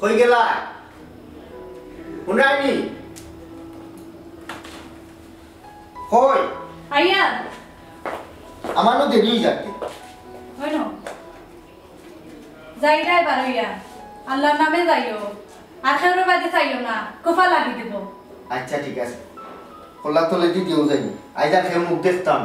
কই গেলা উনাইনি কই আইয়া আমার তো দেরি যাচ্ছে হইনো যাইরাই বারইয়া আল্লাহর নামে যাইও আর খেউরে বাদে চাইও না কুফা লাগি দেব আচ্ছা ঠিক আছে কল্লা তলে দিতেও যাইনি আইজা খেয়ে মুখ দেখতাম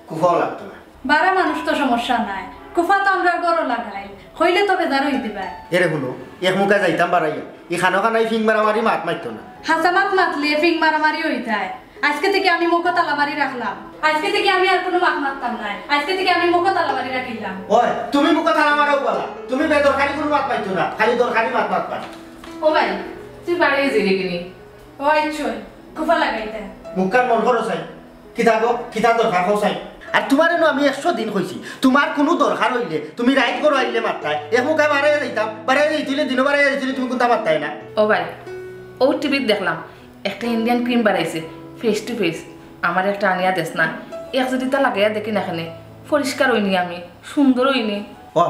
কুফাও লাগতো না বারা মানুষ তো সমস্যা নাই কুফা তো আমরা গরো লাগাই হইলে তবে দাঁড়াই দিবা এরে হলো এক মুখে যাইতাম বাড়াইয়া এই খানো খানাই ফিং মারামারি মাত মারতো না হাসামাত মাতলে ফিং মারামারি হই যায় আজকে থেকে আমি মুখ তালামারি রাখলাম আজকে থেকে আমি আর কোনো মাত মারতাম না আজকে থেকে আমি মুখ তালামারি রাখিলাম ওই তুমি মুখ তালা মারাও বলা তুমি বেদরকারি কোনো মাত মারতো না খালি দরকারি মাত মারবা ও ভাই তুই বাড়ি জিরে কিনি ও আইছুন কুফা লাগাইতে মুখকার মন করো চাই কিতা দরকার হও চাই আর তোমার আমি 100 দিন কইছি তোমার কোনো দরকার হইলে তুমি রাইট করো আইলে মারতাই এক মুখে বাড়াই যাইতাম বাড়াই যাইছিলে দিনও বাড়াই যাইছিলে তুমি কোনটা মারতাই না ও ভাই ও টিভিতে দেখলাম একটা ইন্ডিয়ান ক্রিম বানাইছে ফেস টু ফেস আমার একটা আনিয়া দেশ না এক যদি তা লাগাইয়া দেখি না এখানে পরিষ্কার হইনি আমি সুন্দর হইনি ও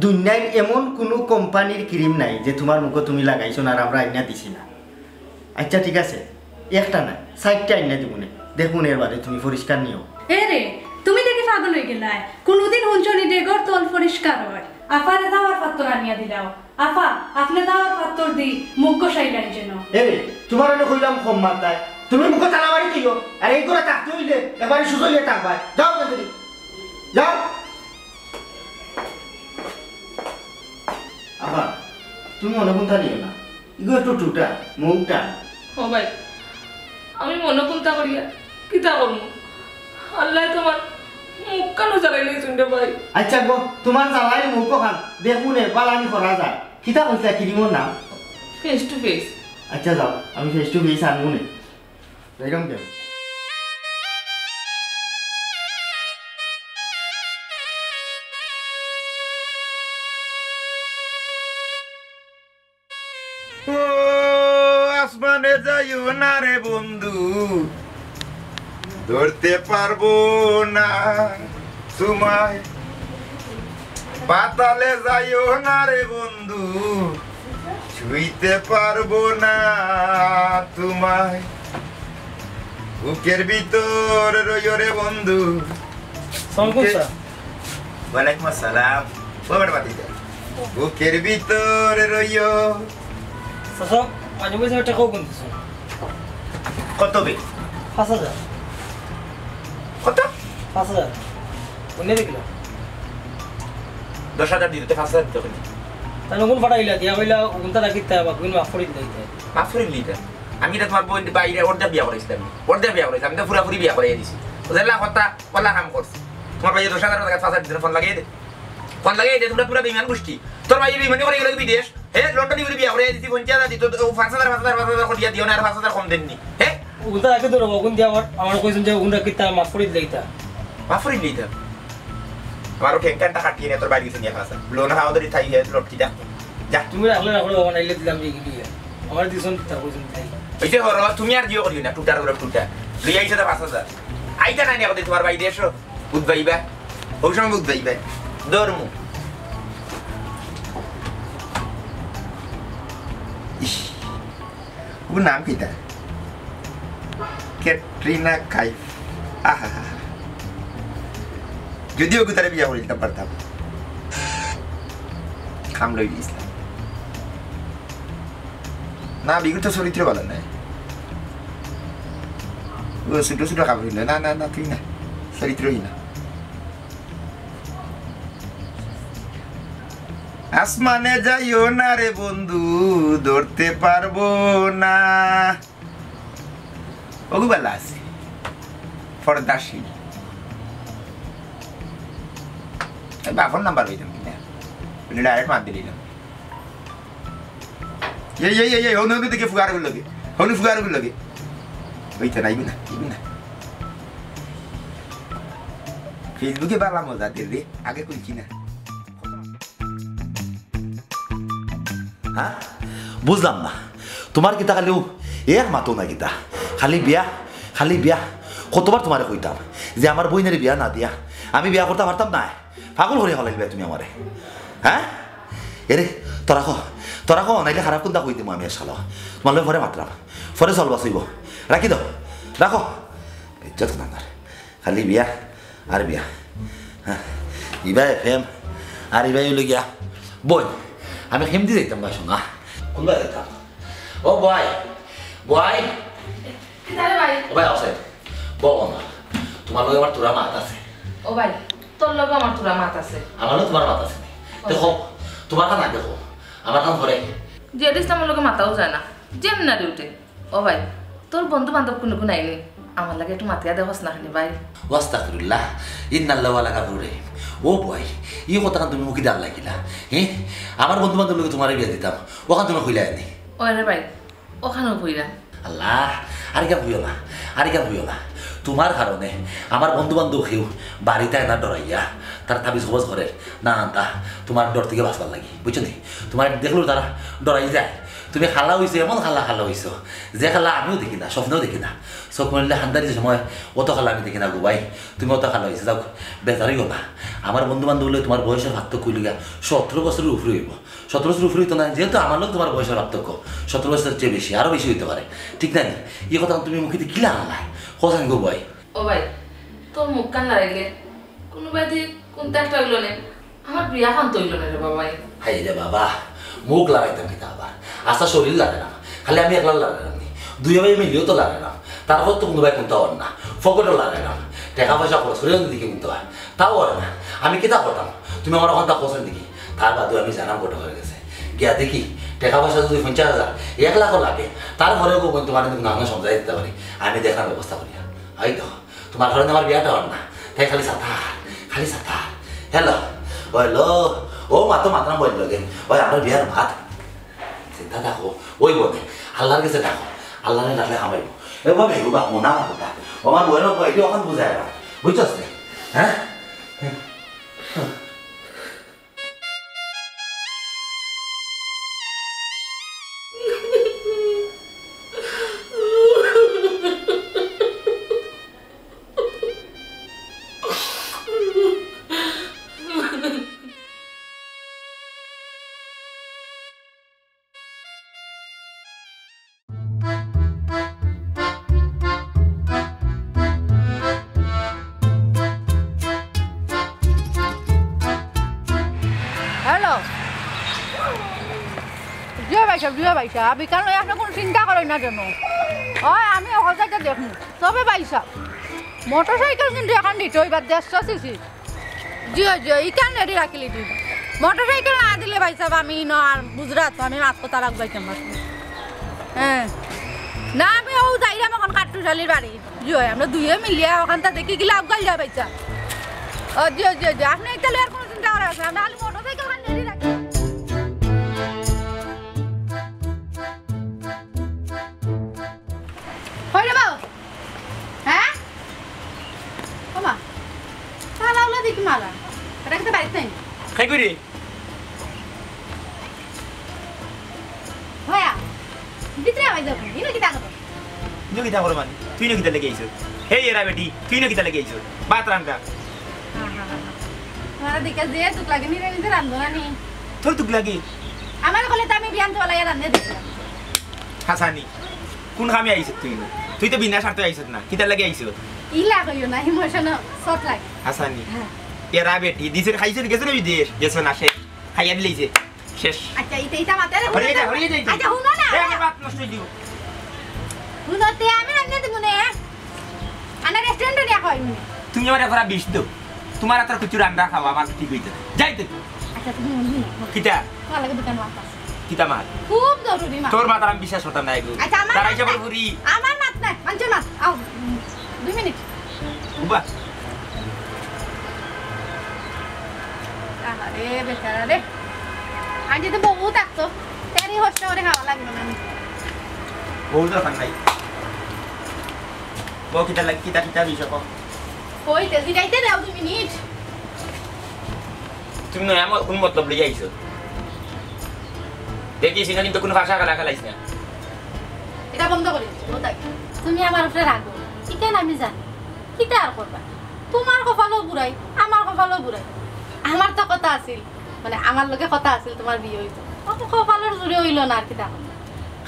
দুনিয়ায় এমন কোনো কোম্পানির ক্রিম নাই যে তোমার মুখে তুমি লাগাইছো না আর আমরা আইনা দিছি না আচ্ছা ঠিক আছে একটা না 4টা আইনা দিব না দেখুন এর বাদে তুমি পরিষ্কার নিও এ রে তুমি দেখি পাগল হয়ে গেলাই কোনদিন হুঞ্চনি ডেগর তল পরিষ্কার হয় আফারে দাওয়ার পাত্র আনিয়া দিলাও আফা আপনি দাওয়ার পাত্র দি মুখ কষাইলেন যেন এ রে তোমার এনে কইলাম কম মারতাই তুমি মুখে তালা মারি দিও আর এই করে থাকতে হইলে এবারে সুজইলে থাকবা যাও তাড়াতাড়ি যাও আবার তুমি মনে কোনটা নিও না ইগো একটু টুটা মুখটা ও ভাই আমি মনে কোনটা করিয়া কিতা করবো আল্লাহ তোমার মুখ কেন জ্বালাইলে শুনতে ভাই আচ্ছা গো তোমার জ্বালাই মুখ খান দেখুন পালানি করা যায় কিতা কইছা ক্রিমর নাম ফেস টু ফেস আচ্ছা যাও আমি ফেস টু ফেস আনবো নে এরকম কেন আসমানে যাইও না রে বন্ধু ধরতে পারবো না তোমায় পাতালে যাইও না রে বন্ধু ছুঁইতে পারবো না তোমায় বুকের ভিতর রইও রে বন্ধু ওয়ালাইকুম আসসালাম বাবার বাতি বুকের ভিতর রইও মাঝে মাঝে টাকাও কিনতেছ কত বে 5000 কত 5000 কোনে দেখলা 10,000 দিতে 5,000 দিতে হবে তাই নগুন ফাটাইলা দিয়া কইলা উনটা রাখিতে বা কোন মাফরি দিতে মাফরি লিটা আমি তো তোমার বোন বাইরে ওরটা বিয়া করাইছিলাম ওরটা বিয়া করাইছি আমি তো পুরাপুরি বিয়া করাই দিছি ওদেরলা কথা কলা কাম করছি তোমার ভাই 10,000 টাকা 5,000 দিতে ফোন লাগিয়ে দে ফোন লাগিয়ে দে তোমরা পুরা বেঈমান গোষ্ঠী তোর ভাই বেঈমানি করে গেল বিদেশ হে লন্ডনে করে বিয়া করাই দিছি পঞ্চায়েত দিত 5,000 করিয়া দিও না আর 5,000 কম দেননি হে উনটা রাখি ধরো কোন দিয়া আমার কইছেন যে উনটা কিতা মাফরি দিতা মাফরি লিটা আমারও ঠেঙ্কানটা কাটিয়ে নে তোর বাড়ি গেছে নিয়ে ফাসা লোন হাও ধরি থাই হে লটকিটা যা তুমি রাখলে রাখলে বানাইলে দিলাম যে গিয়ে আমার দিছন তা কইছেন তাই ওই যে হরো তুমি আর দিও করিও না টুটার করে টুটা লই আইছে তা 5,000 আইতা না নিয়া তোমার ভাই দেশো বুঝবাইবা ওই সময় বুঝবাইবা দরমু ওর নাম কিটা ক্যাটরিনা কাইফ আহা যদিও তারা বিয়া করে দিতে পারতাম খাম লই দিয়েছিলাম না বিগত চরিত্র ভালো নাই ও ছোট ছোট কাম হইল না না না তুই না চরিত্রই না আসমানে যাইও না রে বন্ধু ধরতে পারবো না ওগুবেলা আছে ফরদাসী বাফর নাম্বার হইতাম কিনা বলে ডাইরেক্ট মার দিলাম এই হনু থেকে ফুগার গুলো লাগে হনু ফুগার গুলো লাগে ওইটা না ইবনা ফেসবুকে বালা মজা দিলে আগে কইছি না হ্যাঁ বুঝলাম না তোমার কিতা খালি এর মাতো না কিতা খালি বিয়া কতবার তোমারে কইতাম যে আমার বইনের বিয়া না দিয়া আমি বিয়া করতে পারতাম না পাগল করে হলাইল তুমি আমারে হ্যাঁ এরে তোরা কো নাইলে খারাপ কোনটা কই দিমু আমি শালা তোমালে পরে মাত্রাম পরে চলবা চইব রাখি দাও রাখো ইজ্জত না খালি বিয়া আর বিয়া হ্যাঁ ইবা এফএম আর ইবা হইল গিয়া বই আমি হেমদি যাইতাম বা শোনা কোনবা যাইতাম ও বয় বয় কিতারে ভাই ও ভাই আছে বলো না তোমার লগে আমার তোরা মাত আছে ও ভাই তোর লগে আমার তোরা মাত আছে আমারও তোমার মাত আছে দেখো তোমার কান দেখো আমার কান ধরে জেডিস আমার লগে মাতাও যায় না যেন না উঠে ও ভাই তোর বন্ধু বান্ধব কোনো কোন আইনি আমার লাগে একটু মাতিয়া দেওয়াস না খানি ভাই ওয়াস্তাগফিরুল্লাহ ইন্নাল্লাহু ওয়া লাগাফুর রহিম ও বয় এই কথা তুমি মুখি দাল লাগিলা হ্যাঁ আমার বন্ধু বান্ধব লোকে তোমার বিয়ে দিতাম ওখান তুমি কইলা নি ওরে ভাই ওখানেও কইরা আল্লাহ আর কেন হইও না আর কেন হইও না তোমার কারণে আমার বন্ধু বান্ধব কেউ বাড়িতে না ডরাইয়া তার তাবিজ খবজ করে না আনতা তোমার ডর থেকে বাঁচবার লাগি বুঝছো নি তোমার দেখলো তারা ডরাই যায় তুমি খালা হয়েছো এমন খালা হয়েছো যে খালা আমিও দেখি না স্বপ্নেও দেখি না চোখ মরিলে হান্দারির সময় অত খালা আমি দেখি না গো ভাই তুমি অত খালা হয়েছে যাও বেজারিও না আমার বন্ধু বান্ধব হলে তোমার বয়সের পার্থক্য কইলিগা 17 বছরের উপরে হইব 17 বছরের উপরে হইতো না যেহেতু আমার লোক তোমার বয়সের পার্থক্য 17 বছরের চেয়ে বেশি আরও বেশি হইতে পারে ঠিক না এই কথা তুমি মুখে দিয়ে কিলা আনলাই কোথায় গো ভাই ও ভাই তোর মুখ কান লাগাইলে কোনো বাদে কোনটা একটা হইল না আমার বিয়া খান তো হইল না রে বাবাই হাই রে বাবা মুখ লাগাইতাম কিতা আবার আস্তা শরীর লাগাইলাম খালি আমি একলা লাগাইলাম নি দুই ভাই মিলিও তো লাগাইলাম তারপর তো কোনো ভাই কোনটা হন না ফকটও লাগাইলাম টাকা পয়সা খরচ করে দিকে কিন্তু হয় তাও হয় না আমি কিতা করতাম তুমি আমার ওখানটা খোঁজেন দেখি তার বাদেও আমি জানাম কত হয়ে গেছে গিয়া দেখি টাকা পয়সা যদি 50,000 1 লাখও লাগে তারপরেও তোমার নানা সমঝাই দিতে পারি আমি দেখার ব্যবস্থা করি এই তো তোমার ঘরে আমার বিয়াটা হন না তাই খালি সাঁতার হ্যালো হ্যালো ও মাতো মাত্রা বললো গে ওই আমার বিয়ার ভাত চিন্তা থাকো ওই বলে আল্লাহর কাছে ডাকো আল্লাহরে ডাকলে হামাইব এভাবে বা মোনা কথা আমার বইয়ের এটি ওখান বুঝায় না বুঝছস হ্যাঁ দুয়ে পাইছা বিকাল নয় আপনি কোনো চিন্তা করেন না কেন হয় আমি অকলটা দেখুন সবে পাইছা মোটরসাইকেল কিন্তু এখন দিত এবার 150 সিসি জিও ইকান রেডি রাখিলি তুই মোটরসাইকেল না দিলে পাইছা আমি ন আর গুজরাট আমি মাত কথা রাখবাইতাম হ্যাঁ না আমি ও যাইলাম এখন কাট্টু শালির বাড়ি জিও আমরা দুয়ে মিলিয়ে ওখানটা দেখি গেলে আগাল যা পাইছা ও জিও আপনি একটা আর কোনো চিন্তা করা আছে আমরা মোটরসাইকেল রেডি রাখি তুই নাকি তাহলে গেছ হে এরা বেটি তুই নাকি তাহলে গেছ ভাত রান্না তোর তুক লাগে আমার বলে তো আমি বিয়ান তোলা রান্ধে দেখলাম হাসানি কোন কামে আইছ তুই তো বিনা স্বার্থে আইছ না কিতা লাগে আইছ ইলা কইও না ইমোশন শর্ট লাগে হাসানি এরা বেটি দিছে খাইছে গেছে না বিদেশ গেছে না শেষ খাইয়া দিলেইছে শেষ আচ্ছা এটা মাতে হরিয়ে যাই আচ্ছা হুনো না এ আমার বাত নষ্ট হই দিও হুনোতে আমি রান্ধে দেব না আনা রেস্টুরেন্টে নিয়া খাই তুমি আমার একবার বিশ দাও তোমার আর কিছু রান্না খাওয়া আমার ঠিক হইতে যাইতে আচ্ছা তুমি হুনো কিতা ভালো লাগে দোকান মাছ কিতা মাছ খুব জরুরি মাছ তোর মাথা আমি বিশ্বাস করতাম না এগুলো আচ্ছা আমার তারাই যাবার পুরি আমার মাছ না মানুষের মাছ আও 2 মিনিট উবা আরে বেচারা রে আজ তো বহু থাকতো তারই হস্ত করে খাওয়া লাগবে না বহুত দরকার নাই বউ কিতা লাগে কিতা বিষয় কো কই তেজি যাইতে দাও 2 মিনিট তুমি নয় আমার কোন মতলব লই আইছো দেখি সিনা কিন্তু কোন ভাষা খালাইছ না এটা বন্ধ করে ওটাই তুমি আমার উপরে রাগো ঠিক আছে আমি জানি কিটা আর করবা তোমার কপালও বুড়াই আমার কপালও বুড়াই আমার তো কথা আছিল মানে আমার লগে কথা আছিল তোমার বিয়ে হইতো কত কপালের জুড়ে হইল না আর কি দেখো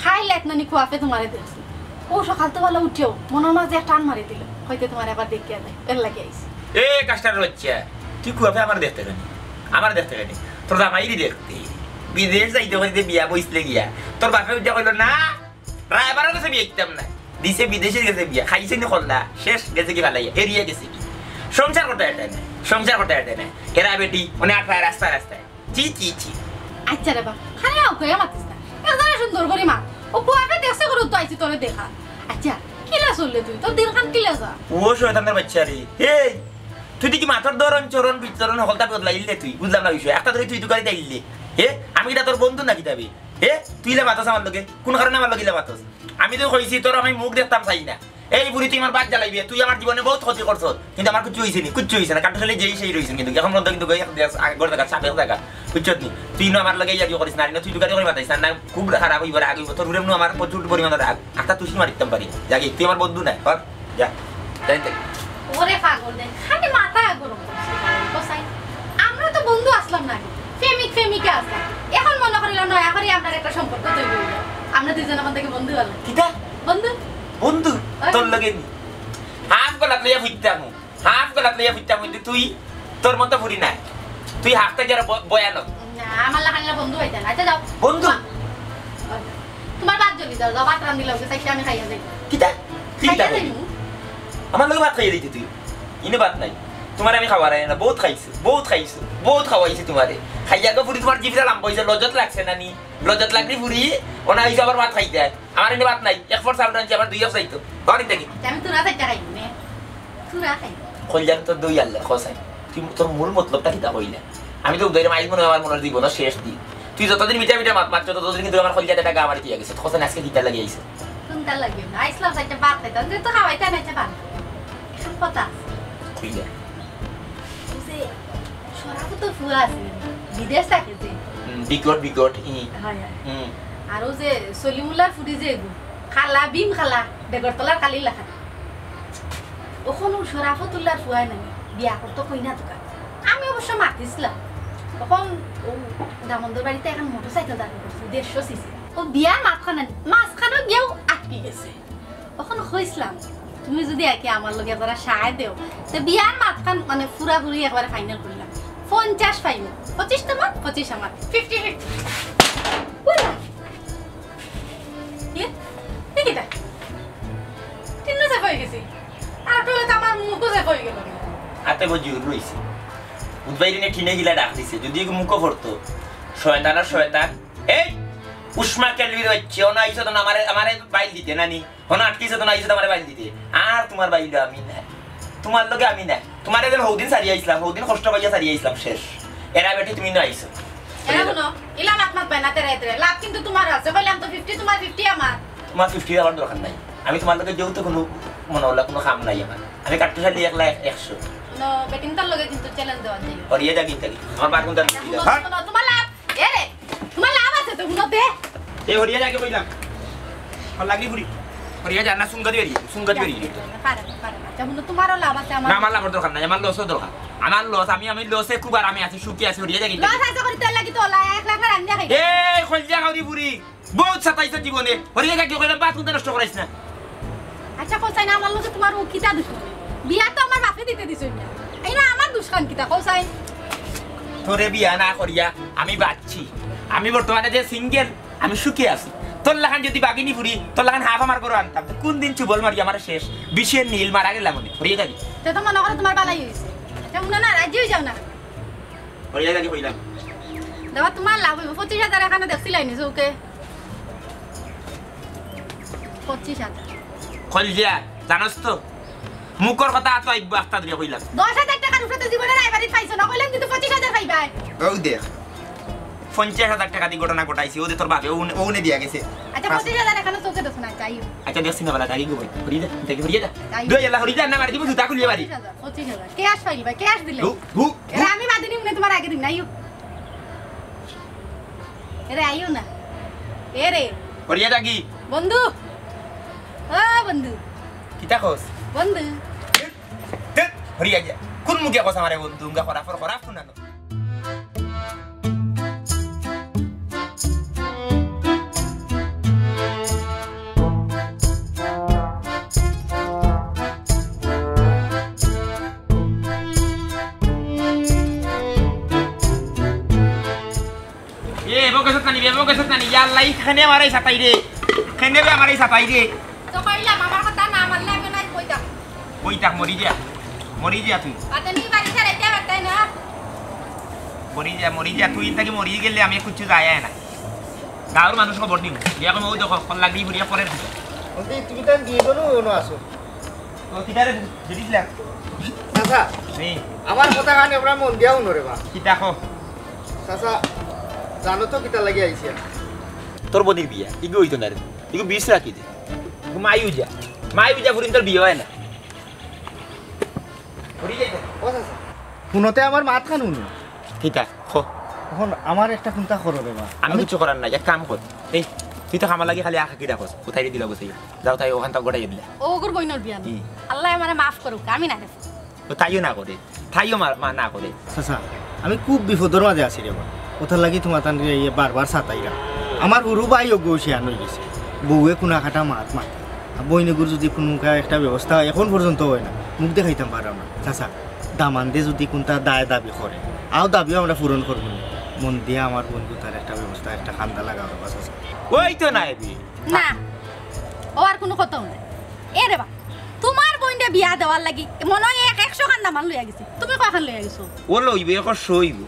খাই লাইত নানি খোয়াফে তোমারে দেখছি ও সকাল তো বেলা উঠেও মনের মাঝে একটা টান মারি দিল হয়তো তোমার একবার দেখিয়া দেয় এর লাগে আইসি এ কাস্টার হচ্ছে তুই কুয়াফে আমার দেখতে গেলি আমার দেখতে গেলি তোর জামাইরি দেখতে বিদেশ যাইতে হইতে বিয়া বইসলে গিয়া তোর বাপে উঠে কইলো না রায়বারের কাছে বিয়ে দিতাম না দিছে বিদেশে গেছে বিয়া খাইছে নি খল্লা শেষ গেছে কি ভালাই এরিয়া গেছে কি সংসার করতে এটা না সংসার করতে এটা না এরা বেটি মানে আটরায় রাস্তায় রাস্তায় চি চি চি আচ্ছা রে বা খালি আও কইয়া মাতিস না একজনে সুন্দর করে মা ও কুয়াফে দেখছে করে তো আইছি তোরে দেখা আচ্ছা কিলা চললে তুই তোর দিলখান কিলা যা ও শয়তানের বাচ্চা রে এই তুই কি মাথার ধরন চরণ বিচরণ হলতা বদলাইলে তুই বুঝলাম না বিষয় একটা ধরে তুই দোকানে তাইলে হে আমি কি তোর বন্ধু নাকি যাবি হে তুই লে বাতাস আমার লগে কোন কারণে আমার লগে বাতাস আমি তো কইছি তোর আমি মুখ দেখতাম চাই না এই বুড়ি তুই আমার বাদ জ্বালাইবি তুই আমার জীবনে বহুত ক্ষতি করছ কিন্তু আমার কিছু হইছে নি কিছু হইছে না কাটু খালি যেই সেই রইছেন কিন্তু এখন কিন্তু আগর দেখা সাপের দেখা বুঝছত নি তুই না আমার লগে ইয়াকি করিস না তুই দোকানে করে বাতাইছ না খুব খারাপ হইবার আগে তোর উড়ে আমার প্রচুর পরিমাণে রাগ একটা তুই মারিতাম পারি জাগি তুই আমার বন্ধু না কর যা যাইতে ওরে পাগল দেন খালি মাথা গরম করছিস কোসাই আমরা তো বন্ধু আসলাম না প্রেমিকা আসলাম এখন মনে করিল নয় এখন আপনার একটা সম্পর্ক তৈরি হইল আমরা দুজন এখন থেকে বন্ধু হলাম কিটা বন্ধু বন্ধু তোর লগে নি হাফ গলাত লইয়া ফুইতাম তুই তোর মতো ফুরি না তুই হাফটা যারা বয়ানো না আমার লাগানিলা বন্ধু হইতে না আচ্ছা যাও বন্ধু তোমার বাদ জলি দাও যাও ভাত রান্ধি লগে সাইতে আমি খাইয়া যাই কিটা কিটা খাইয়া যাই আমার লগে ভাত খাইয়ে দিতে তুই ইনে ভাত নাই তোমার আমি খাওয়ার না বহুত খাইছো বহুত খাওয়াইছি তোমারে খাইয়া গো ফুরি তোমার জিভটা লাম পয়সা লজ্জত লাগছে না নি লজ্জত লাগলি ফুরি ওনা হইছে আবার ভাত খাইতে আমার এনে ভাত নাই এক ফর সাউন্ড আনছি আবার দুই অফ চাইতো করি দেখি আমি তোরা সাইতে খাই নে তোরা খাই কইলাম তো দুই আল্লাহ খসাই তুই তোর মূল মতলবটা কিটা কইলা আমি তো উদয়ের মাইল মনে আমার মনের জীবন শেষ দি তুই যতদিন মিটা মাত মারছ ততদিন কিন্তু আমার কলিজাটা টাকা আমার কি গেছে খসান আজকে দিতে লাগি আইছে কোনটা লাগে না আইসলাম সাইতে ভাত খাইতাম যে তো খাওয়াইতে না চা ভাত এখন কথা কইলা বুঝে সরাবো তো ফুয়া আছে বিদেশ থাকে যে বিকট হয় আর ও যে সলিমুল্লার ফুটি যে খালা বিম খালা বেগর তলার কালি লেখা ওখানে সরাফতুল্লার ফুয়াই নামি বিয়া করতো কই না দোকান আমি অবশ্য মাতিছিলাম তখন ও দামোদর বাড়িতে এখন মোটরসাইকেল দাঁড়িয়ে করছে 150 সিসি ও বিয়ার মাঝখানে গিয়েও আটকে গেছে তখন হইছিলাম তুমি যদি একে আমার লগে যারা সাহায্য দেও তো বিয়ার মাঝখান মানে পুরাপুরি একবারে ফাইনাল করলাম 50 পাইব 25 তোমার 25 আমার 50-50 পুরা এটা তিনটা সেফ হয়ে গেছে আর তোলে তো আমার মুখও সেফ হয়ে গেল হাতে বজিউর রইছে উদ্বাইরিনে ঠিনে গিলা ডাক দিছে যদি মুখো পড়তো শয়তান এই উষ্মা কেলবির হচ্ছে ওনা আইছো তো আমারে বাইল দিতে নানি ওনা আটকিছে তো না আইছো আমারে বাইল দিতে আর তোমার বাইল আমি না তোমার লগে আমি না তোমার এদিন হৌদিন সারিয়া ইসলাম হৌদিন কষ্ট পাইয়া সারিয়া ইসলাম শেষ এরা বেটি তুমি না আইছো এরা শুনো ইলা মাত বানাতে রে লাভ কিন্তু তোমার আছে কইলাম তো 50 তোমার 50 আমার তোমার 50 আমার দরকার নাই আমি তোমার লগে যেও তো কোনো মনে হলো কোনো কাম নাই আমার আমি কাটতে খালি 100 নো বেটিন তার লগে কিন্তু চ্যালেঞ্জ দেওয়া যায় আর ইয়ে জাগি আমার বাগুন দাও তোমার লাভ এরে তোমার লাভ আছে তো শুনো দে এই হরিয়া জাগে কইলাম ভাল লাগি বুড়ি হরিয়া জানা সুঙ্গদি বেরি পারে আচ্ছা শুনো তোমারও লাভ আছে আমার না আমার লাভ দরকার নাই আমার লসও দরকার আমার লস আমি লসে খুব আর আমি আছি সুখী আছি হরিয়া জাগি লস আছে করে তেল লাগি তো 1 লাখ আর আনিয়া খাই এই খলজা গাউরি বুড়ি বহুত সাতাইছ জীবনে হরিয়া জাগি কইলাম বাত কোনটা নষ্ট করাইছ না আচ্ছা কোসাই না আমার লগে তোমার উকিতা দুশ্মন বিয়া তো আমার বাপে দিতে দিছই না এই না আমার দুশ্মন কিতা কোসাই তোরে বিয়া না করিয়া আমি বাচ্চি আমি বর্তমানে যে সিঙ্গেল আমি সুখী আছি তোর লাখান যদি বাগিনী ফুরি তোর লাখান হাফ আমার করে আনতাম কোন দিন চুবল মারি আমার শেষ বিষের নীল মারা গেলাম মনে হরিয়া জাগি তো মনে করো তোমার বালাই হইছে আচ্ছা শুনো না রাজি হই যাও না হরিয়া জাগি কইলাম দাও তোমার লাভ হইব 25000 এখানে দেখছিলাই নি ওকে 25000 খলজিয়া জানোস তো মুখর কথা তো আইব আস্তা দিয়া কইলাম 10000 টাকার উপরে তো জীবনে রাইবারি পাইছো না কইলাম কিন্তু 25000 পাইবাই ওই দেখ 50000 টাকা দি ঘটনা ঘটাইছি ওদের তোর বাপে ওনে দিয়া গেছে আচ্ছা 25000 এখানে চোখে দেখছ না চাইও আচ্ছা দেখছিস না বলা তাই গো হরিয়া দেখি হরিয়া দুই আল্লাহ হরিয়া না মারি দিব জুতা খুলিয়ে বাড়ি 25000 ক্যাশ পাইবা ক্যাশ দিলে এরা আমি বাদিনি মনে তোমার আগে দিন আইও এরে আইও না এরে হরিয়া জাগি বন্ধু ও বন্ধু কিতা কস বন্ধু হরিয়া যা কোন মুখে কস আমারে বন্ধু গা খরাফর খরাফ শুনানো ইয়াল্লাই খানে আমারই সাতাই রে খানে বে আমারই সাতাই রে তো কইলাম আমার কথা না মানলে আমি নাই কইতা কইতা মরি যা তুই আতে নি বাড়ি ছেড়ে যা বাতাই না মরি যা তুই তাকে মরি গেলে আমি কিছু যায় না গাঁৱৰ মানুহ খবৰ দিম বিয়া কম দেখো ফল লাগি বুড়িয়া পরে তুমি তাই দিয়ে গেলো ওনো আসো তো কিটারে দিছিলা চাচা নেই আমার কথা কানে আমরা মন দিয়াও নরে বা কিটা কো চাচা জানো তো কিটা লাগি আইছে তোর বদির বিয়া ইগো হইতো না রে ইগো 20 রাখি দে মাই উজা ফুরিন তোর বিয়ে হয় না ফুরি যাইতে ও চাচা শুনতে আমার মাত খান উনি কিটা খো এখন আমার একটা চিন্তা করো রে বা আমি কিছু করার নাই এক কাম কর এই তুই তো খামার লাগি খালি আখা কিটা কস কোথায় দিলা বসে যাও তাই ওখান থেকে গোটাই দিলা ও গুর বইনর বিয়া আল্লাহ আমারে মাফ করুক আমি না দেব তো তাইও না করে তাইও মা না করে চাচা আমি খুব বিপদের মাঝে আছি রে বা ওথার লাগি তোমার তান বারবার সাতাইরা আমার গরু বাইও গৌসিয়া নই গেছে বউয়ে কোনা খাটা মাত মাতে বইনগুর যদি কোনো একটা ব্যবস্থা এখন পর্যন্ত হয় না মুখ দেখাইতাম পারাম না চাচা দামান দিয়ে যদি কোনটা দায় দাবি করে আও দাবিও আমরা পূরণ করবো না মন দিয়ে আমার বন্ধু তার একটা ব্যবস্থা একটা খান্দা লাগা হবে চাচা ওই তো না এবি না ও আর কোনো কথা নাই এ রে বা তোমার বইনটা বিয়া দেওয়ার লাগি মনে হয় 100 খান নামান লইয়া গেছি তুমি কয়খান লইয়া গেছো ও লইবে এখন সইব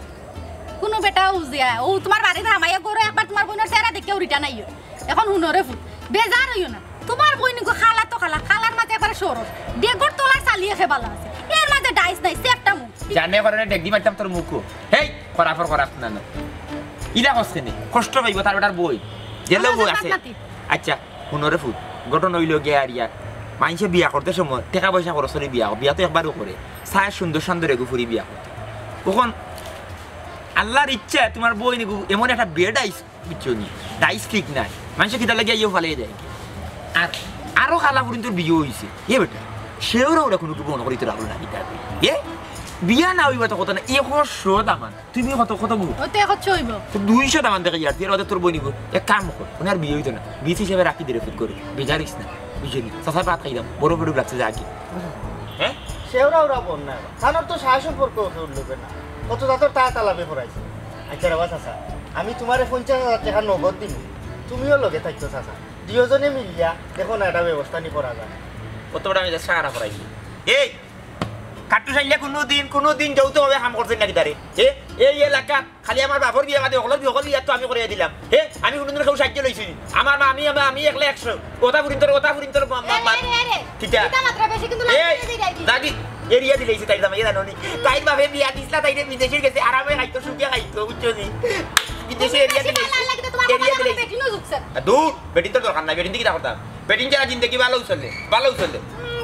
কোনো বেটা উজিয়া ও তোমার বাড়িতে আমাইয়া গরো একবার তোমার বইনের চেহারা দেখেও রিটার্ন আইও এখন হুনরে ফুট বেজার হইও না তোমার বইনিগো খালা তো খালার মাঝে একবার সরস বেগর তোলার চালিয়ে খেবালা আছে এর মাঝে ডাইস নাই সেফটা মুখ জানে করে না ডেগদি মারতাম তোর মুখ হেই করাফর না না ইলা কষ্ট নেই কষ্ট পাইব তার বেটার বই জেলে বই আছে আচ্ছা হুনরে ফুট গঠন হইল গে আরিয়া মানুষে বিয়া করতে সময় টাকা পয়সা খরচ করে বিয়া তো একবারও করে ছায় সুন্দর এগু ফুরি বিয়া করতে তখন আল্লাহর ইচ্ছা তোমার বই নিগু এমন একটা বেড আইস বুঝছো নি ডাইস ঠিক নাই মানুষে কিতা লাগে ইয়ে ফালে যায় আর আরো খালা ফুরিন তোর বিয়ে হয়েছে এ বেটা সেও ওরা কোনো টুকু মনে করি তোর আলো না এ বিয়া না হইবা তো কথা না 100 দামান তুমি কত বউ ওতে এখন চইব 200 দামান দেখে ইয়ার এর তোর বই নিব এক কাম কর ওনার আর বিয়ে হইতো না বিয়ে হিসেবে রাখি দিলে ফুট করে বেজারিস না বুঝলি সাফা পাত খাইলাম বড় লাগছে যা কি হ্যাঁ সেওরা ওরা বল না তানোর তো সাহস সম্পর্ক উঠলবে না কত জাতর তালাবে পড়াইছে আচ্ছা রে চাচা আমি তোমারে 50,000 টাকা নগদ দিই তুমিও লগে থাকতো চাচা দুজনে মিলিয়া দেখো না একটা ব্যবস্থা নি করা যায় কত বড় আমি সারা পড়াইছি এই কাটু চাইলে কোনোদিন যৌথ ভাবে কাম করছেন নাকি তারে এই এলাকা খালি আমার বাপর বিয়ে বাদে সকল বিয়া তো আমি করে দিলাম আমি কোনোদিন কেউ সাহায্য লইছি আমার মা আমি একলা 100 কথা ফুরিন তোর ঠিক আছে দাদি এরিয়া দিলেইছে তাই দাম এরা ননি তাই ভাবে বিয়া দিছলা তাইরে বিদেশে গেছে আরামে খাইতো সুখিয়া খাইতো বুঝছো নি বিদেশে এরিয়া দিলেইছে দূর বেটিন তো দরকার নাই বেটিন দিকে করতাম বেটিন যারা জিন্দগি ভালো চলে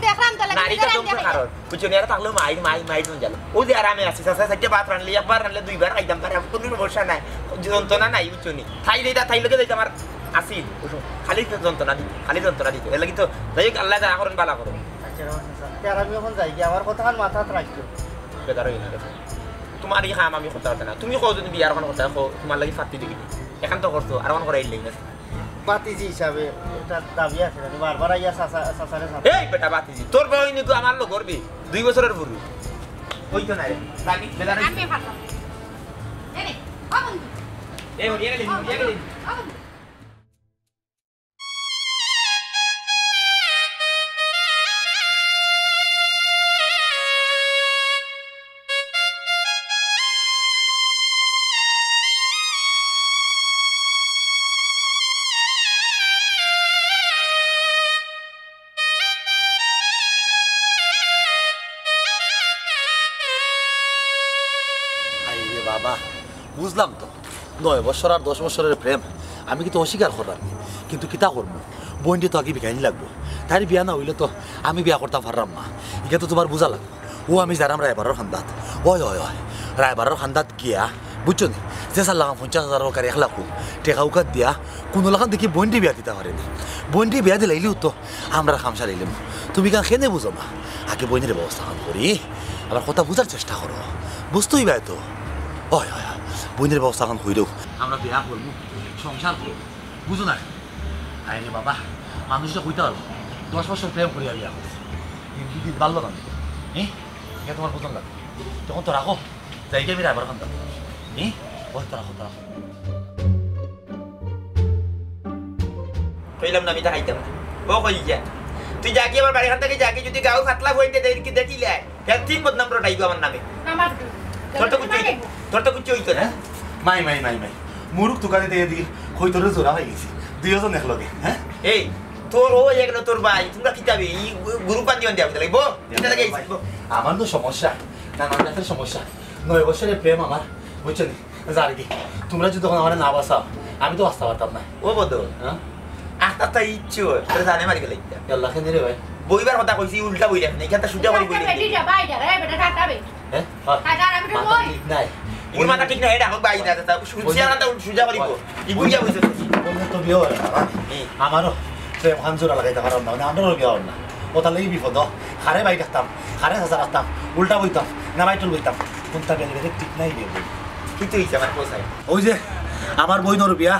দেখলাম তো লাগে নারীটা তো কারণ বুঝছো নি আর থাকলো মাই নুন জানো ও যে আরামে আছে সাথে ভাত রানলে একবার রানলে দুইবার খাইতাম পারে কোনো সমস্যা নাই যন্ত্রণা নাই বুঝছো নি থাই লোকে যাইতে আমার আসিল খালি যন্ত্রণা দিত এর লাগি তো যাই হোক আল্লাহ যা করেন বালা করো আমি এখন যাই কি আমার কথা মাথাত রাখছো বেদার হই না তোমার এই কাম আমি করতে পারতে না তুমি কও যদি বিয়ার কোনো কথা কও তোমার লাগি ফাটি দিবি এখন তো করছো আর কোন করে ইল্লাই না বাতিজি হিসাবে এটা দাবি আছে না বারবার আইয়া সাসারে এই বেটা বাতিজি তোর বই নিকো আমার লোক করবি 2 বছরের পুরু ওই তো না রে লাগি বেদার আমি ভাবলাম এই বন্ধু এই হরিয়া গেলি বাবা বুঝলাম তো 9 বছর আর 10 বছরের প্রেম আমি কিন্তু অস্বীকার করলাম কিন্তু কিতা করবো বোনটি তো আগে বিকাইনি লাগবো তাই বিয়া না হইলে তো আমি বিয়া করতাম পারলাম না এটা তো তোমার বোঝা লাগবে ও আমি যারাম রায়বারের খান্দাত ওই রায়বারের খান্দাত গিয়া বুঝছো নি যে সার লাগাম 50,000 টাকা 1 লাখ টেকা উকাত দিয়া কোনো লাগান দেখি বোনটি বিয়া দিতে পারেনি বোনটি বিয়া দিলাইলেও তো আমরা খামসা লাইলাম তুমি কেন খেনে বুঝো না আগে বোনের ব্যবস্থা করি আবার কথা বোঝার চেষ্টা করো বুঝতেই পাই তো হয় বোনের ব্যবস্থা এখন হইলেও আমরা বিয়া করবো সংসার করবো বুঝো না আরে বাবা মানুষটা কইতে পারবো 10 বছর প্রেম করিয়া বিয়া করছি কিন্তু পারলো না এটা তোমার পছন্দ লাগে তখন তো রাখো যাই আমি রাইবার খান ওই তো রাখো কইলাম না আমি তা খাইতাম না ও কই যা তুই যাকে আমার বাড়ি খান থেকে যাকে যদি গাও ফাতলা হইতে দেখিলে হ্যাঁ তিন বদনাম রটাইব আমার নামে আমার তোর তো কিছু হইতো না মাই মাই মাই মাই মুরুখ দোকানে দিয়ে দিই হই তোর জোড়া হয়ে গেছি দুইজন একলগে হ্যাঁ এই তোর ও এগুলো তোর ভাই তোমরা কি যাবে এই গ্রুপ বান্ধি বান্ধি আসতে লাগবো এটা লাগে আমার তো সমস্যা নানান জাতের সমস্যা 9 বছরের প্রেম আমার বুঝছেন জারি কি তোমরা যদি তখন আমার না বাঁচাও আমি তো বাঁচতে পারতাম না ও বদল হ্যাঁ আস্তে আস্তে ইচ্ছু তোর জানে মারি গেলে আল্লাহ খেনে রে ভাই বইবার কথা কইছি উল্টা বই লেখ এখানটা সুজা করে বই বেটি যাবা এটা রে বেটা কাটাবে হ্যাঁ কাটাবে তো মাথা কই ঠিক নাই ওর মাথা ঠিক না এটা হোক বাই না তা সুজা না সুজা করিব ই বুঝা বইছে বললে তো বিয়ে হয় না আমারও প্রেম খান জোড়া লাগাইতে পারলাম না মানে আমারও বিয়ে হয় না ওটা লেগে বিপদ হারে বাই রাখতাম হারে হাজা রাখতাম উল্টা বইতাম না বাইটুল বইতাম কোনটা বেলে বেলে ঠিক নাই বিয়ে বই কিন্তু হইছে আমার কোসাই ওই যে আমার বইনের বিয়া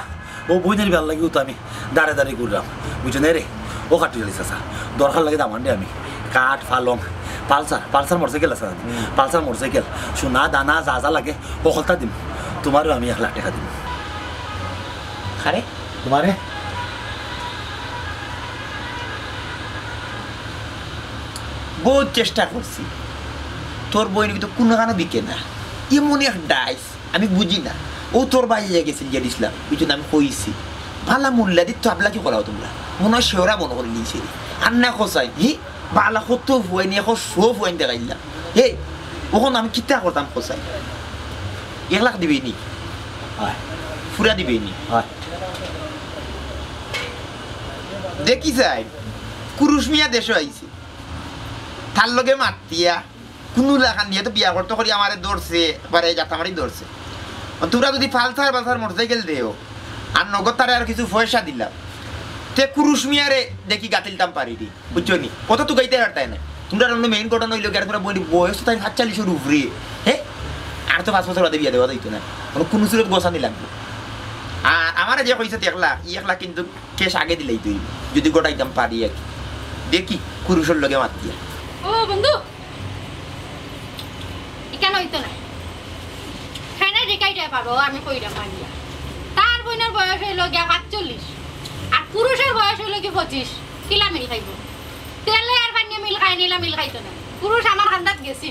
ও বইনের বিয়ার লাগিও তো আমি দাঁড়ে দাঁড়িয়ে ঘুরলাম বুঝছো না রে ও কাটি চলিস আসা দরকার লাগে দামান রে আমি কাঠ ফালং পালসার মোটরসাইকেল আছে পালসার মোটরসাইকেল সোনা দানা যা যা লাগে সকলটা দিম তোমারও আমি 1 লাখ টাকা দিম আরে তোমারে বহুত চেষ্টা করছি তোর বই কিন্তু কোনো কারণে বিকে না এমন এক ডাইস আমি বুঝি না ও তোর বাইরে গেছে যে ইসলাম বুঝছো আমি কইছি ভালা মূল্য দিত আবলা কি করাও তোমরা মনে হয় শেওরা মনে করে নিয়েছে আর না খসাই হি বালা কত হুয়াই নিয়ে এখন সব হুয়াই দেখাইলাম হে ওখন আমি কিতা করতাম খসাই 1 লাখ দিবি নি হয় ফুরা দিবি নি হয় দেখি যাই কুরুশ মিয়া দেশে আইছে তার লগে মাতিয়া কোনো লেখা নিয়ে তো বিয়া করতে করি আমারে ধরছে এবারে যাতামারি ধরছে তোরা যদি পালসার মোটরসাইকেল দেও আর নগদ তারে আর কিছু পয়সা দিলাম তে কুরুশ মিয়ারে দেখি গাতিলতাম পারি দি বুঝছো নি কত তো গাইতে পারতাই না তোমরা অন্য মেইন ঘটনা হইলো কি তোমরা বয়স তাই 47 উপরে হ্যাঁ আর তো 5 বছর বাদে বিয়া দেওয়া যাইতো না কোনো সুরত গোসানি লাগবে আর আমার যে কইছে 1 লাখ কিন্তু কেস আগে দিলেই তুই যদি গোটাইতাম পারি আর দেখি কুরুশের লগে মাতিয়া ও বন্ধু কেন হইতো না খানা দেখাইতে পারো আমি কইরা মানিয়া তার বইনের বয়স হইল গিয়া 45 আর পুরুষের বয়স হইল কি 25 কিলা মিল খাইব তেলে আর পানি মিল খাই নিলা মিল খাইতো না পুরুষ আমার খান্দাত গেছি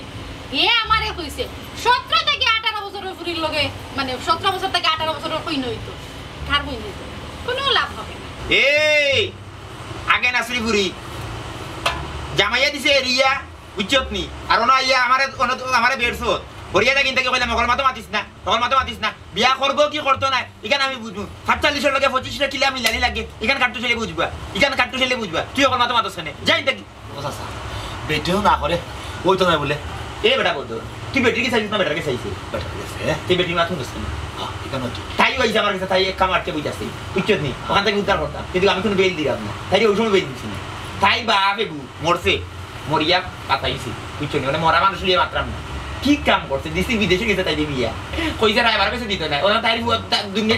এ আমারে কইছে 17 থেকে 18 বছরের ফুরির লগে মানে 17 বছর থেকে 18 বছরের কই নইতো কার বই নইতো কোনো লাভ হবে না এই আগে নাসরি ফুরি জামাইয়া দিছে রিয়া উচ্চত নি আর ওনা ইয়া আমারে বেরছত বরিয়াটা কিনতে কইলা মগল মাতো মাতিস না বিয়া করব কি করতো না এখানে আমি বুঝবো 47 এর লগে 25 টা কিলা মিলানি লাগে এখানে কাট্টু ছেলে বুঝবা তুই মগল মাতো মাতছ না যাই দেখি ও চাচা বেটিও না করে ওই তো নাই বলে এ বেটা বন্ধু তুই বেটি কি চাইছিস না বেটাকে চাইছিস বেটা গেছে তুই বেটি মাথা ধরছিস হ্যাঁ এখানে ঠিক তাই হইছে আমার কাছে তাই এক কামারকে বুঝাছি উচ্চত নি ওখান থেকে উদ্ধার করতাম কিন্তু আমি কোনো বেল দিলাম না তাই ওই সময় বেল দিছি না তাই বাপে মরছে মরিয়া পাতাইছি বুঝছো নি মানে মরা মানুষ লিয়ে মাত্রাম না কি কাম করছে দিছি বিদেশে গেছে তাই বিয়া কইছে রায়বার কাছে দিতে না ওনা তাই দুনিয়া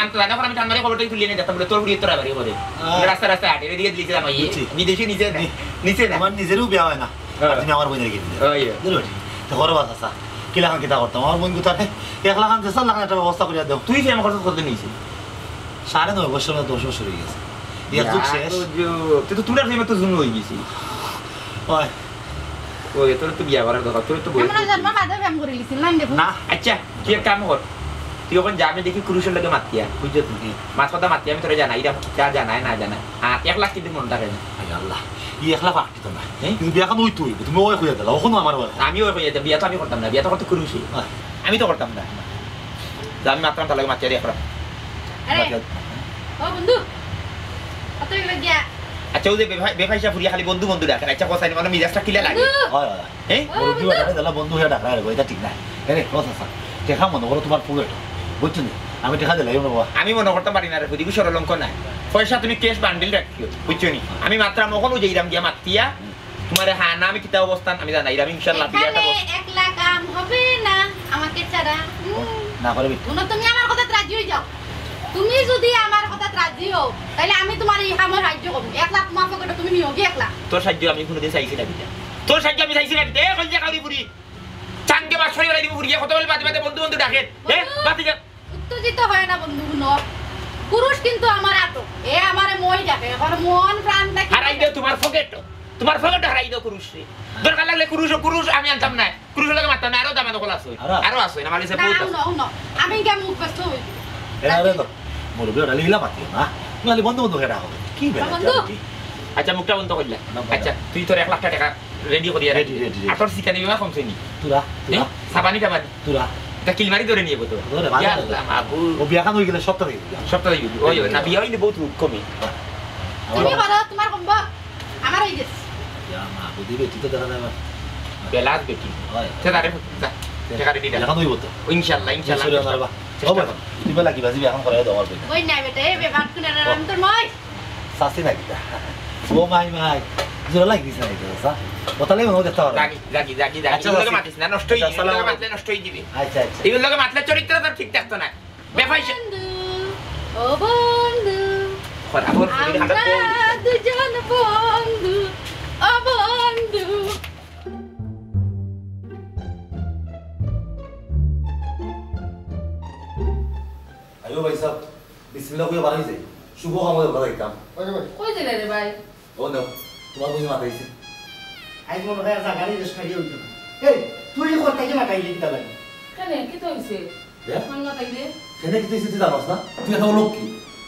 আনতে জানা আমি টানমারে খবরটাই তুলিয়ে নিয়ে যেতাম বলে তোর বুড়ি তোর রায়বারি করে রাস্তা হাটে দিয়ে দিয়েছিলাম বিদেশে নিচে না আমার নিজেরও বিয়া হয় না তুমি আমার বোনের গিয়ে দিলে তো ঘরে বাস আসা কিলাখান কিতা করতাম আমার বোন কোথায় 1 লাখ 4 লাখ একটা ব্যবস্থা করে দাও তুই ফেম খরচ করতে নিয়েছিস 9.5 বছর 10 বছর হয়ে গেছে এর যুগ শেষ তুই তো তুলার ফেমে তো জুনু হয়ে গেছিস ওই ওই তোর তো বিয়া করার দরকার তোর তো বই আমরা জন্ম মাঝে ব্যায়াম করে লিছিল না দেখো না আচ্ছা তুই এক কাম কর তুই ওখানে যাবে দেখি কুরুশের লগে মাতিয়া বুঝছো তুমি মাছ কথা মাতিয়া আমি তোরা জানাই যা জানায় না জানায় আর 1 লাখ কিন্তু মন থাকে না আল্লাহ 1 লাখ আটটি তো না তুমি বিয়া খান ওই তুই তুমি ওই কইয়া দিলা ওখানে আমার আমি ওই কইয়া বিয়া তো আমি করতাম না বিয়া তো করতে কুরুশি আমি তো করতাম না আমি মাত্রাম তার লগে মাতিয়া দিয়ে করা আরে ও বন্ধু কত গেল গিয়া আচ্ছা ওই যে বেফাইসা ফুরিয়া খালি বন্ধু ডাকে আচ্ছা কথা মানে মিজাজটা কিলা লাগে হয় হয় হ্যাঁ বন্ধু ডাকে দিলা বন্ধু হয়ে ডাকা রে এটা ঠিক নাই আরে কথা স্যার দেখা মনে করো তোমার পুরো বুঝছো না আমি দেখা দিলাই বাবা আমি মনে করতে পারি না রে বুঝি সরলঙ্ক নাই পয়সা তুমি ক্যাশ বান্ডিল রাখিও বুঝছো নি আমি মাত্রা মকনো যাইরাম গিয়া মাতিয়া তোমারে হ্যাঁ না আমি কিতা অবস্থান আমি জানাই আমি ইনশাআল্লাহ বিয়াটা 1 লাখ আম হবে না আমাকে ছাড়া না পারবি তুমি আমার কথা রাজি হয়ে যাও তুমি যদি আমার কথা রাজি হও তাহলে আমি তোমার এই কামে সাহায্য করব 1 লাখ তোমার পকেটে তুমি নিও কি 1 লাখ তোর সাহায্য আমি কোনোদিন চাইছি না বিটা তোর সাহায্য আমি চাইছি না বিটা এ কইয়া কাউরি পুরি চাঙ্গে বাস ছড়িয়ে দিব পুরি কত বল বাদে বন্ধু ডাকে এ বাতি যা উত্তেজিত হয় না বন্ধু গুলো পুরুষ কিন্তু আমার আটক এ আমারে মই এখন মন প্রাণটা কি হারাই দাও তোমার পকেট হারাই দাও কুরুশ রে দরকার লাগলে কুরুশ আমি আনতাম না কুরুশের লাগে মারতাম না আরো দামে দখল আছে আরো আছে আমার কাছে বহুত আছে আমি কে মুখ ব্যস্ত হই আরে তো মুরব্বি ওটা লিলা পাতিও না নালি বন্ধ বন্ধ করে রাখো কি বেলা আচ্ছা মুখটা বন্ধ করলা আচ্ছা তুই তোর 1 লাখ টাকা রেডি করিয়া রেডি আর তোর শিখা দিবি না কমছে নি তুরা সাবানি টাবানি তুরা তা কিলমারি ধরে নিয়ে তো ইয়া আল্লাহ মাবু ও বিয়া খান হই গেলে সপ্তাহ হইবি ওই না বিয়া হইলে বহুত কমে তুমি করো তোমার কমবা আমার হই গেছে ইয়া মা বুদ্ধি বেটি তো দেখা যাবে বেলাত বেটি সেদারে যা টাকা রেডি দা এখন হইব তো ইনশাআল্লাহ মারবা হবে তো তুই বেলা কি বাজি এখন করে দাও আমার বই ওই নাই বেটা এ বেবাট কোন রাম তোর মই সাসি নাকি ও মাই জোরা লাগি দিছ না এটা সা বতালে মনে দেখতে পারো জাগি এগুলোকে মাতিস না নষ্ট হই যাবে এগুলোকে মাতলে নষ্ট হই যাবে আচ্ছা এগুলোকে মাতলে চরিত্র তো ঠিক থাকতো না বেফাইছে ও বন্ধু খরাবর ফুলি হাতে আমরা দুজন বন্ধু ও বন্ধু আয়ো ভাই সাহেব বিসমিল্লাহ কইয়া বাড়াই যাই শুভ আমাদের কথা দিতাম কই দিলে রে ভাই ও নাও তোমার বুঝি মাথাইছে আজ মনে হয় জাগানি দেশ খাই হইতো না এই তুই কোথা থেকে মাথায় লিখতে পারি কেন কি তো হইছে কোন না তাইলে সেটা কি তুই সিটি জানোস না তুই একটা লোক কি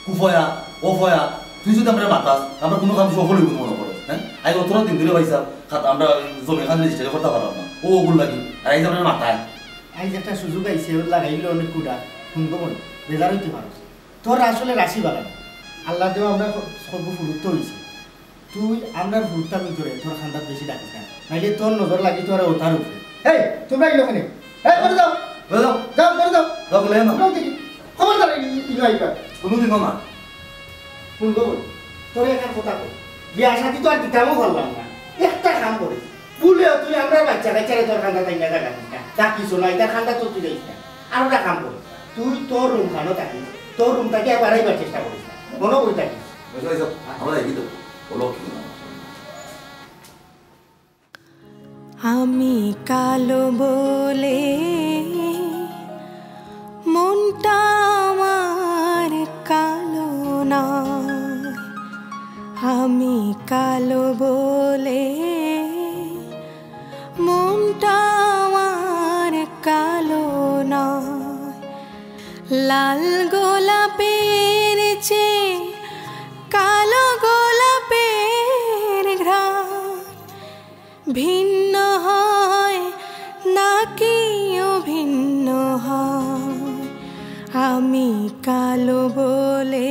কুফয়া ওফয়া তুই যদি আমরা মাতাস আমরা কোনো কাম সফল হইব মনে করো হ্যাঁ আই অতরা দিন ধরে ভাই সাহেব আমরা জমি খান রেজিস্ট্রি করতে পারলাম না ও ওগুলো লাগি আর এই যে আমরা মাথায় আজ একটা সুযোগ আইছে লাগাইলে অনেক কুড়া শুনবো মনে বেজার হইতে পারো তোর আসলে রাশি বাড়ানো আল্লাহ দেওয়া আমরা সর্ব ফুরুত্ব হয়েছে তুই আমরা ফুরুত্তার ভিতরে তোর খান্দার বেশি ডাকিস না নাইলে তোর নজর লাগি তোর ওঠার উপরে এই তোমরা এগুলো ওখানে এই করে যাও করে যাও বলে না দেখি খবরদার ইলো আইবা কোনোদিন না শুনবো বল তোর একটা কথা কই বিয়া শাদি তো আর দিতামও করলাম না একটা কাম করে বলে তুই আমরা বাচ্চা কাচ্চারে তোর খান্দা তাই না ডাকিস না এটা খান্দা তো তুই যাইস না আর ওটা কাম করে তুই তোর রুম খানো থাকিস তোর রুমটাকে বাড়াইবার চেষ্টা করিস না মনে করি থাকিস আমরা এই তো বলো কি আমি কালো বলে মনটা আমার কালো না আমি কালো বলে মনটা আমার কালো না লাল গোলাপের চেয়ে কালো গোলাপের ঘ্রাণ ভিন্ন হয় নাকি অভিন্ন হয় আমি কালো বলে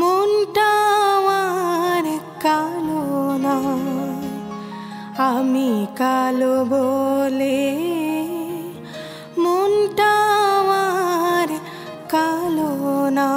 মনটা আমার কালো না আমি কালো বলে মনটা আমার কালো না